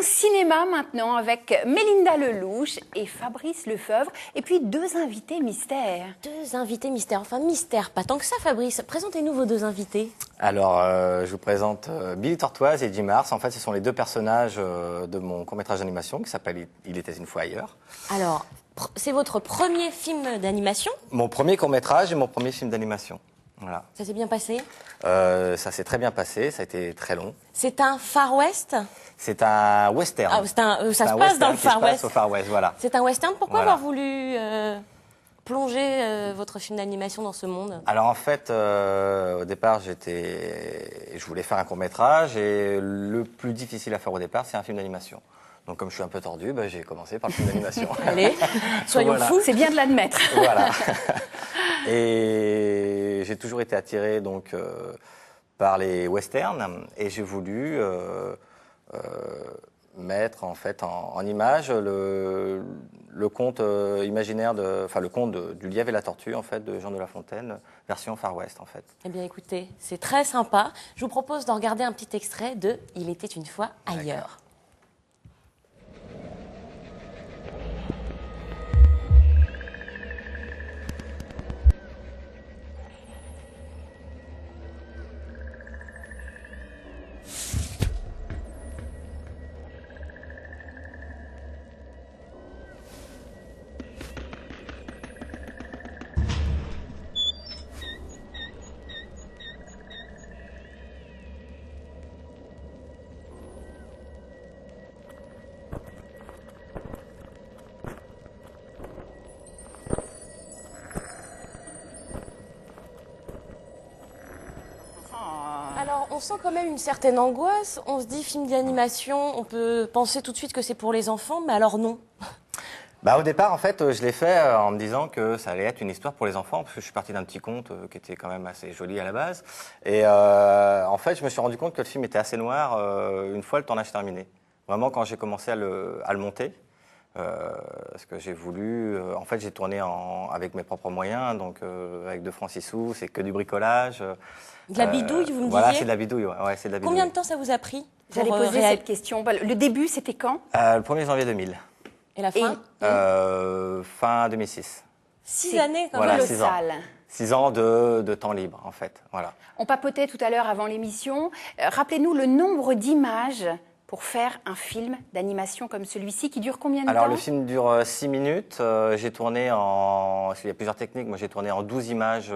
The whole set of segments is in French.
Cinéma maintenant avec Mélinda Lelouch et Fabrice Lefebvre et puis deux invités mystères. Deux invités mystères, enfin mystère, pas tant que ça Fabrice. Présentez-nous vos deux invités. Alors, je vous présente Billy Tortoise et Jim Mars. En fait, ce sont les deux personnages de mon court-métrage d'animation qui s'appelle « Il était une fois ailleurs ». Alors, c'est votre premier film d'animation? Mon premier court-métrage et mon premier film d'animation. Voilà. Ça s'est bien passé? Ça s'est très bien passé, ça a été très long. C'est un Far West? C'est un western. Ah, ça se passe dans le Far West. Au Far West, voilà. C'est un western. Pourquoi Voilà. avoir voulu plonger votre film d'animation dans ce monde? Alors en fait, au départ, je voulais faire un court-métrage et le plus difficile à faire au départ, c'est un film d'animation. Donc comme je suis un peu tordu, j'ai commencé par le film d'animation. Allez, soyons Voilà. fous. C'est bien de l'admettre. Voilà. Et j'ai toujours été attiré donc par les westerns et j'ai voulu mettre en fait en image le conte imaginaire le conte du lièvre et la tortue en fait de Jean de La Fontaine, version Far West en fait. Eh bien écoutez, c'est très sympa. Je vous propose de regarder un petit extrait de Il était une fois ailleurs. Alors, on sent quand même une certaine angoisse. On se dit film d'animation, on peut penser tout de suite que c'est pour les enfants, mais alors non. Au départ, en fait, je l'ai fait en me disant que ça allait être une histoire pour les enfants, parce que je suis parti d'un petit conte qui était quand même assez joli à la base. Et en fait, je me suis rendu compte que le film était assez noir une fois le tournage terminé. Vraiment, quand j'ai commencé à le monter, parce que j'ai voulu... en fait, j'ai tourné avec mes propres moyens, donc avec 2 francs 6 sous, c'est que du bricolage. De la bidouille, vous me Voilà, disiez? c'est de la bidouille, ouais, c'est de la bidouille. Combien de temps ça vous a pris? J'allais poser cette question. Le début, c'était quand? Le 1er janvier 2000. Et la fin? Fin 2006. 6 années quand Voilà, même. 6 ans. 6 ans de temps libre, en fait. Voilà. On papotait tout à l'heure avant l'émission. Rappelez-nous le nombre d'images pour faire un film d'animation comme celui-ci qui dure combien de temps? Alors, le film dure 6 minutes. J'ai tourné parce qu'il y a plusieurs techniques. Moi, j'ai tourné en 12 images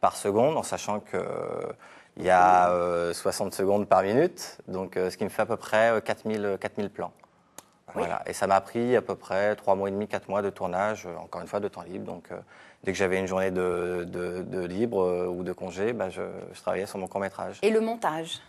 par seconde, en sachant qu'il y a 60 secondes par minute. Donc, ce qui me fait à peu près 4000 plans. Oui. Voilà. Et ça m'a pris à peu près 3 mois et demi, 4 mois de tournage, encore une fois de temps libre. Donc, dès que j'avais une journée de libre ou de congé, je travaillais sur mon court-métrage. Et le montage?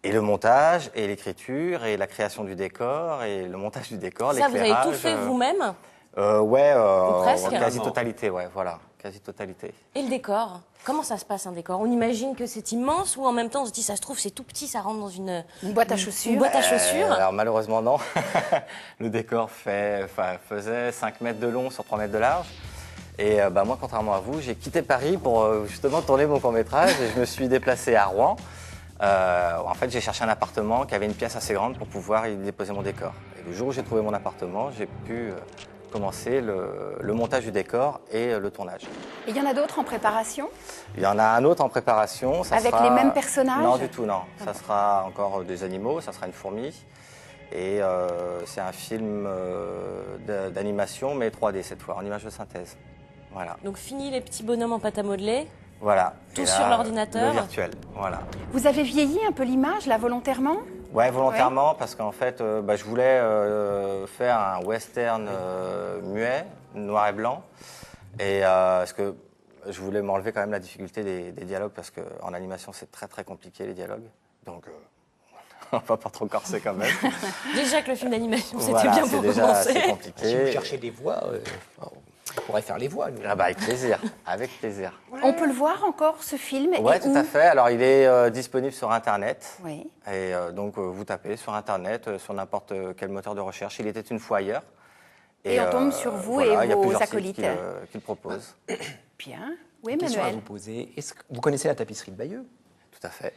Et le montage, et l'écriture, et la création du décor, et le montage du décor, Ça, vous avez l'éclairage. tout fait vous-même? Ouais, presque. quasi-totalité, ouais, voilà, quasi-totalité. Et le décor? Comment ça se passe un décor? On imagine que c'est immense ou en même temps on se dit ça se trouve c'est tout petit, ça rentre dans une boîte à chaussures. Une boîte à chaussures. Alors malheureusement non. Le décor faisait 5 mètres de long sur 3 mètres de large. Et moi, contrairement à vous, j'ai quitté Paris pour justement tourner mon court-métrage et je me suis déplacé à Rouen. En fait, j'ai cherché un appartement qui avait une pièce assez grande pour pouvoir y déposer mon décor. Et le jour où j'ai trouvé mon appartement, j'ai pu commencer le montage du décor et le tournage. Et il y en a d'autres en préparation? Il y en a un autre en préparation. Avec les mêmes personnages? Non, du tout, non. Ça sera encore des animaux, ça sera une fourmi. Et c'est un film d'animation, mais 3D cette fois, en image de synthèse. Voilà. Donc fini les petits bonhommes en pâte à modeler. Voilà. Tout Et là, sur l'ordinateur. Le virtuel, voilà. Vous avez vieilli un peu l'image, là, volontairement? Ouais, volontairement, parce qu'en fait, je voulais faire un western muet, noir et blanc. Et parce que je voulais m'enlever quand même la difficulté des dialogues, parce qu'en animation, c'est très très compliqué les dialogues. Donc, on va pas trop corser quand même. Déjà que le film d'animation, c'était Voilà, bien c'est pour déjà commencer. assez compliqué. Si vous cherchez des voix, on pourrait faire les voix. Nous. Avec plaisir, avec plaisir. On peut le voir encore, ce film? Ouais, et tout où? à fait. Alors, il est disponible sur Internet. Oui. Et donc, vous tapez sur Internet, sur n'importe quel moteur de recherche. Il était une fois ailleurs. Et on tombe sur vous voilà, et il y a vos plusieurs acolytes. sites qui le proposent. Bien. Oui, Question à Manuel? vous poser. Est-ce que vous connaissez la tapisserie de Bayeux? Tout à fait.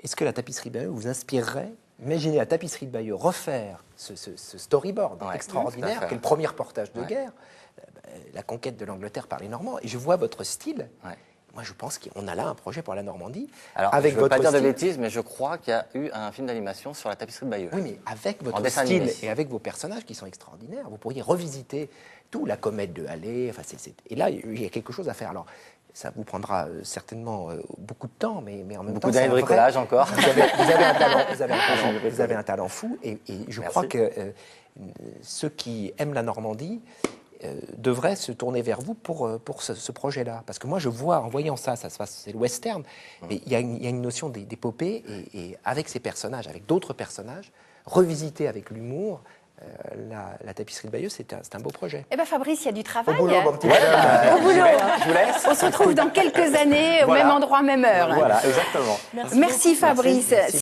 Est-ce que la tapisserie de Bayeux vous inspirerait Imaginez la tapisserie de Bayeux refaire ce storyboard Ouais, tout à extraordinaire, fait. qui est le premier reportage de Ouais. guerre, la conquête de l'Angleterre par les Normands. Et je vois votre style. Ouais. Moi, je pense qu'on a là un projet pour la Normandie. Alors, avec je ne veux votre pas dire de style. bêtises, mais je crois qu'il y a eu un film d'animation sur la tapisserie de Bayeux. Oui, mais avec votre dessin style animé. et avec vos personnages qui sont extraordinaires, vous pourriez revisiter tout, la comète de Halley. Enfin, et là, il y a quelque chose à faire. Alors, ça vous prendra certainement beaucoup de temps, mais en même temps, Beaucoup d'années de bricolage encore. Vous avez un talent, vous avez un talent fou, et je Merci. crois que ceux qui aiment la Normandie devraient se tourner vers vous pour ce projet-là. Parce que moi, je vois, en voyant ça se passe, c'est le western, mais il y a une notion d'épopée, et avec ces personnages, avec d'autres personnages, revisiter avec l'humour la tapisserie de Bayeux, c'est un beau projet. Eh bien, Fabrice, il y a du travail. Au boulot, mon petit Au boulot. Je vous laisse. On se retrouve dans quelques années, au Voilà. même endroit, même heure. Voilà, exactement. Merci Fabrice. Merci.